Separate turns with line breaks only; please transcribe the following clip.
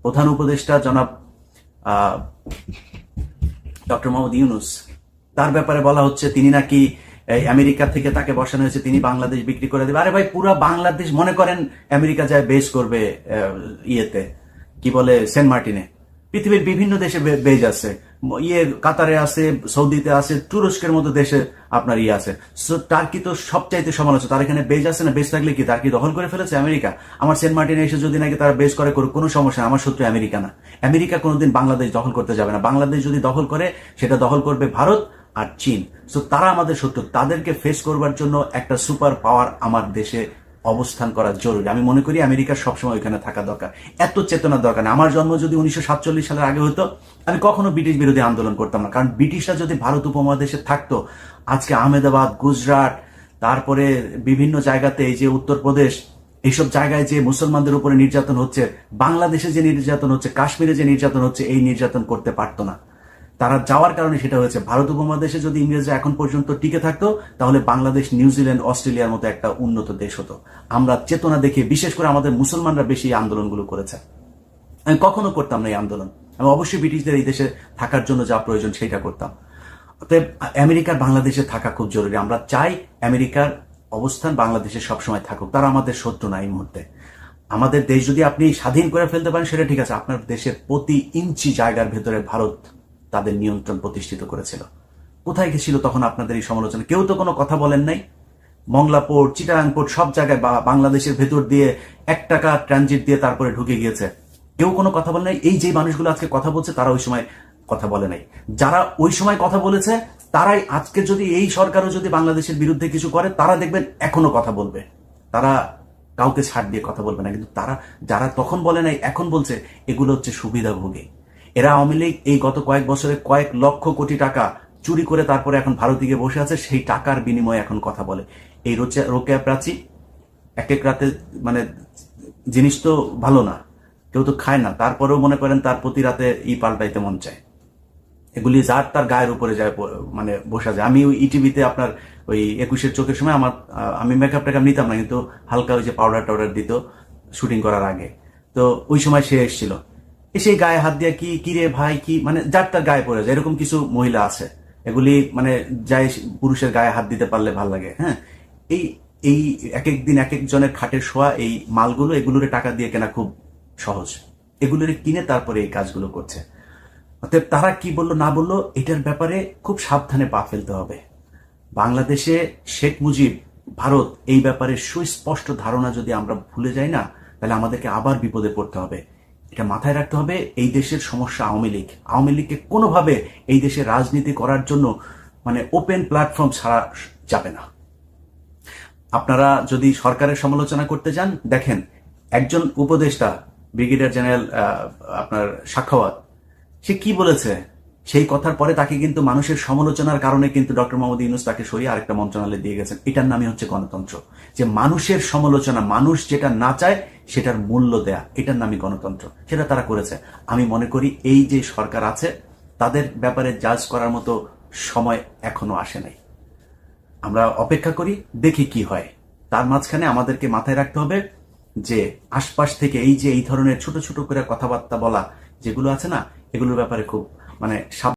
প্রধান উপদেষ্টা জনাব ডক্টর মোহাম্মদ ইউনুস, তার ব্যাপারে বলা হচ্ছে তিনি নাকি আমেরিকা থেকে তাকে বসানো হয়েছে, তিনি বাংলাদেশ বিক্রি করে দেবে। আরে ভাই, পুরো বাংলাদেশ মনে করেন আমেরিকা যায় বেস করবে ইয়েতে, কি বলে, সেন্ট মার্টিনে। পৃথিবীর বিভিন্ন দেশে বেজ আছে, কাতারে আছে, সৌদিতে আছে, তুরস্কের মতো দেশে আপনার আছে। টার্কি তো সবচাইতে সমালোচনা, তার এখানে বেজ আছে না, বেজ থাকলে কি তার কি দখল করে ফেলেছে আমেরিকা? আমার সেন্ট মার্টিনে এসে যদি নাকি তারা বেজ করে কোনো সমস্যা, আমার শত্রু আমেরিকা না। আমেরিকা কোনোদিন বাংলাদেশ দখল করতে যাবে না। বাংলাদেশ যদি দখল করে, সেটা দখল করবে ভারত আর চীন। সো তারা আমাদের শত্রু, তাদেরকে ফেস করবার জন্য একটা সুপার পাওয়ার আমার দেশে অবস্থান করা জরুরি। আমি মনে করি আমেরিকার সবসময় ওইখানে থাকা দরকার, এত চেতনার দরকার নেই। আমার জন্ম যদি 1947 সালের আগে হতো, আমি কখনো ব্রিটিশ বিরোধী আন্দোলন করতাম না। কারণ ব্রিটিশরা যদি ভারত উপমহাদেশে থাকতো, আজকে আহমেদাবাদ, গুজরাট, তারপরে বিভিন্ন জায়গাতে, এই যে উত্তরপ্রদেশ, এইসব জায়গায় যে মুসলমানদের উপরে নির্যাতন হচ্ছে, বাংলাদেশে যে নির্যাতন হচ্ছে, কাশ্মীরে যে নির্যাতন হচ্ছে, এই নির্যাতন করতে পারতো না। তারা যাওয়ার কারণে সেটা হয়েছে। ভারত উপমহাদেশে যদি ইংরেজরা এখন পর্যন্ত টিকে থাকতো, তাহলে বাংলাদেশ, নিউজিল্যান্ড, অস্ট্রেলিয়ার মতো একটা উন্নত দেশ হতো। আমরা চেতনা দেখে, বিশেষ করে আমাদের মুসলমানরা বেশি আন্দোলনগুলো করেছে। আমি কখনো করতাম না এই আন্দোলন। আমি অবশ্যই ব্রিটিশদের এই দেশে থাকার জন্য যা প্রয়োজন সেইটা করতাম। অতএব আমেরিকার বাংলাদেশে থাকা খুব জরুরি। আমরা চাই আমেরিকার অবস্থান বাংলাদেশে সবসময় থাকুক। তারা আমাদের শত্রু না এই মুহূর্তে। আমাদের দেশ যদি আপনি স্বাধীন করে ফেলতে পারেন, সেটা ঠিক আছে। আপনার দেশের প্রতি ইঞ্চি জায়গার ভেতরে ভারত তাদের নিয়ন্ত্রণ প্রতিষ্ঠিত করেছিল। কোথায় গেছিল তখন আপনাদের এই সমালোচনা? কেউ তো কোনো কথা বলেন নাই। মংলা পোর্ট, চিটাগাং পোর্ট, সব জায়গায় বাংলাদেশের ভেতর দিয়ে 1 টাকা ট্রানজিট দিয়ে তারপরে ঢুকে গিয়েছে। কেউ কোনো কথা বলে নাই। এই যে মানুষগুলো আজকে কথা বলছে, তারা ওই সময় কথা বলে নাই। যারা ওই সময় কথা বলেছে, তারাই আজকে যদি এই সরকারও যদি বাংলাদেশের বিরুদ্ধে কিছু করে, তারা দেখবেন এখনো কথা বলবে। তারা কাউকে ছাড় দিয়ে কথা বলবে না। কিন্তু তারা যারা তখন বলে নাই, এখন বলছে, এগুলো হচ্ছে সুবিধাভোগী। এরা আওয়ামী লীগ এই গত কয়েক বছরে কয়েক লক্ষ কোটি টাকা চুরি করে তারপরে এখন ভারতে গিয়ে বসে আছে, সেই টাকার বিনিময়ে এখন কথা বলে। এই রোকেয়া প্রাচী এক রাতে, মানে জিনিস তো ভালো না, কেউ তো খায় না, তারপরেও মনে করেন তার প্রতি রাতে পাল্টাইতে মন চায়। এগুলি যার তার গায়ের উপরে যায়, মানে বসা যায়। আমি ওই ইটিভিতে আপনার ওই 21 চোখের সময় আমি মেকআপ টেকআপ নিতাম না, কিন্তু হালকা ওই যে পাউডার টাউডার দিত শুটিং করার আগে। তো ওই সময় সে এসেছিল, এসে গায়ে হাত দিয়ে কি রে ভাই, কি, মানে যার তার গায়ে পড়ে যায়। এরকম কিছু মহিলা আছে, এগুলি মানে যাই পুরুষের গায়ে হাত দিতে পারলে ভাল লাগে। হ্যাঁ, এই এই এক এক দিন এক একজনের খাটের শোয়া এই মালগুলো, এগুলোর টাকা দিয়ে কেনা খুব সহজ। এগুলোর কিনে তারপরে এই কাজগুলো করছে। অতএব তারা কি বললো না বললো, এটার ব্যাপারে খুব সাবধানে পা ফেলতে হবে। বাংলাদেশে শেখ মুজিব, ভারত, এই ব্যাপারে সুস্পষ্ট ধারণা যদি আমরা ভুলে যাই না, তাহলে আমাদেরকে আবার বিপদে পড়তে হবে। এটা মাথায় রাখতে হবে। এই দেশের সমস্যা আওয়ামী লীগ। আওয়ামী লীগকে কোনোভাবে এই দেশে রাজনীতি করার জন্য মানে ওপেন প্ল্যাটফর্ম ছাড়া যাবে না। আপনারা যদি সরকারের সমালোচনা করতে যান, দেখেন একজন উপদেষ্টা ব্রিগেডিয়ার জেনারেল আপনার সাখাওয়াত, সে কি বলেছে, সেই কথার পরে তাকে কিন্তু মানুষের সমালোচনার কারণে কিন্তু ডক্টর মোহাম্মদ ইউনুস তাকে সরিয়ে আরেকটা মন্ত্রণালয় দিয়ে গেছেন। এটার নামই হচ্ছে গণতন্ত্র। যে মানুষের সমালোচনা, মানুষ যেটা না চায় সেটার মূল্য দেয়া, এটার নামই গণতন্ত্র। সেটা তারা করেছে। আমি মনে করি এই যে সরকার আছে, তাদের ব্যাপারে জাজ করার মতো সময় এখনো আসে নাই। আমরা অপেক্ষা করি, দেখি কি হয়। তার মাঝখানে আমাদেরকে মাথায় রাখতে হবে যে আশপাশ থেকে এই যে এই ধরনের ছোট ছোট করে কথাবার্তা বলা যেগুলো আছে না, এগুলোর ব্যাপারে খুব মানে